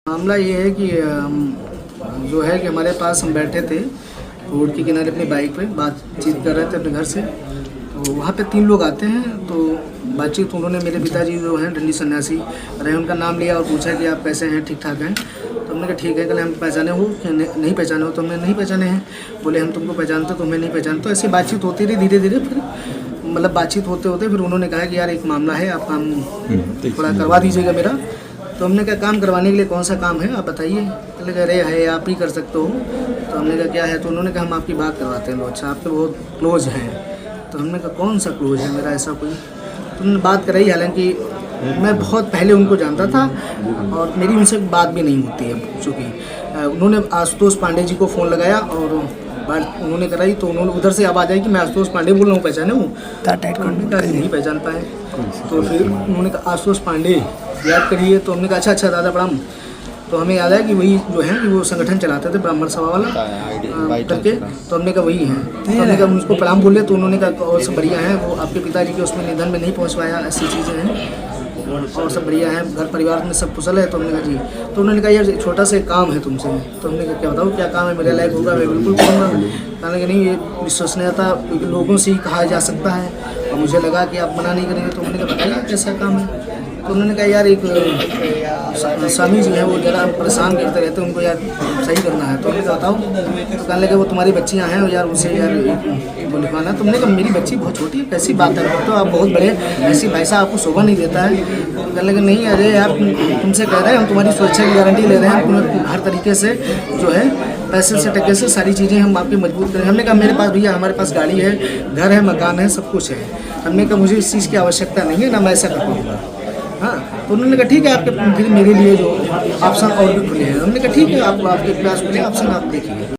मामला ये है कि जो है कि हमारे पास हम बैठे थे रोड के किनारे अपनी बाइक पे बातचीत कर रहे थे अपने घर से। तो वहाँ पे 3 लोग आते हैं। तो बातचीत उन्होंने मेरे पिताजी जो हैं दंडी सन्यासी रहे, उनका नाम लिया और पूछा कि आप कैसे हैं, ठीक ठाक हैं। तो हमने कहा ठीक है, कल हम पहचाने हो कि नहीं पहचाने हो। तो हमने नहीं पहचाने हैं। बोले हम तुमको पहचानते तो हमें नहीं पहचानते। तो ऐसी बातचीत होती रही धीरे धीरे। फिर मतलब बातचीत होते होते फिर उन्होंने कहा कि यार एक मामला है, आप काम थोड़ा करवा दीजिएगा मेरा। तो हमने कहा काम करवाने के लिए कौन सा काम है आप बताइए। बोले कह रहे है आप ही कर सकते हो। तो हमने कहा क्या है। तो उन्होंने कहा हम आपकी बात करवाते हैं। अच्छा आपके बहुत क्लोज हैं। तो हमने कहा कौन सा क्लोज है मेरा ऐसा कोई। तो उन्होंने बात कराई, हालांकि मैं बहुत पहले उनको जानता था और मेरी उनसे बात भी नहीं होती है। चूँकि उन्होंने आशुतोष पांडे जी को फ़ोन लगाया और बात उन्होंने कराई। तो उन्होंने उधर से आवाज़ आई कि मैं आशुतोष पांडे बोल रहा हूँ, पहचाने हूँ। हमने कहा नहीं पहचान पाए। तो फिर उन्होंने कहा आशुतोष पांडे याद करिए। तो हमने कहा अच्छा दादा प्रणाम। तो हमें याद आया कि वही जो है कि वो संगठन चलाते थे ब्राह्मण सभा वाला करके। तो हमने कहा वही है। तो हमने कहा उनको प्रणाम बोले। तो उन्होंने कहा और सब बढ़िया है, वो आपके पिताजी के उसमें निधन में नहीं पहुँच पाया, ऐसी चीज़ें हैं और सब बढ़िया है, घर परिवार में सब कुशल है। तो हमने कहा जी। तो उन्होंने कहा यार छोटा सा काम है तुमसे। तो हमने कहा क्या बताओ क्या काम है, मेरे लायक होगा मैं बिल्कुल करूँगा। कहने कि नहीं ये विश्वसनीयता लोगों से ही कहा जा सकता है और मुझे लगा कि आप मना नहीं करेंगे। तो हमने कहा बताइए कैसा काम है। तो उन्होंने कहा यार एक स्वामी जी हैं, वो ज़रा परेशान करते रहते हैं, उनको यार सही करना है। तो उन्होंने कहा बताओ। तो कहने लगे वो तुम्हारी बच्चियाँ हैं और यार उनसे यार वो लिखवाना। तुमने कहा मेरी बच्ची बहुत छोटी है, कैसी बात है, तो आप बहुत बड़े ऐसी भाई साहब आपको शोभा नहीं देता है। तो कहने लगे नहीं अरे यार तुमसे कह रहे हैं, हम तुम्हारी सुरक्षा की गारंटी ले रहे हैं, तुम्हें हर तरीके से जो है पैसे से टके से सारी चीज़ें हम आपकी मजबूत करेंगे। हमने कहा मेरे पास भैया हमारे पास गाड़ी है, घर है, मकान है, सब कुछ है। हमने कहा मुझे इस चीज़ की आवश्यकता नहीं है, ना मैं ऐसा कर पाऊँगा। हाँ। तो उन्होंने कहा ठीक है आपके फिर मेरे लिए जो ऑप्शन और भी खुले हैं। हमने कहा ठीक है आप आपके पास खुले ऑप्शन आप देखिए।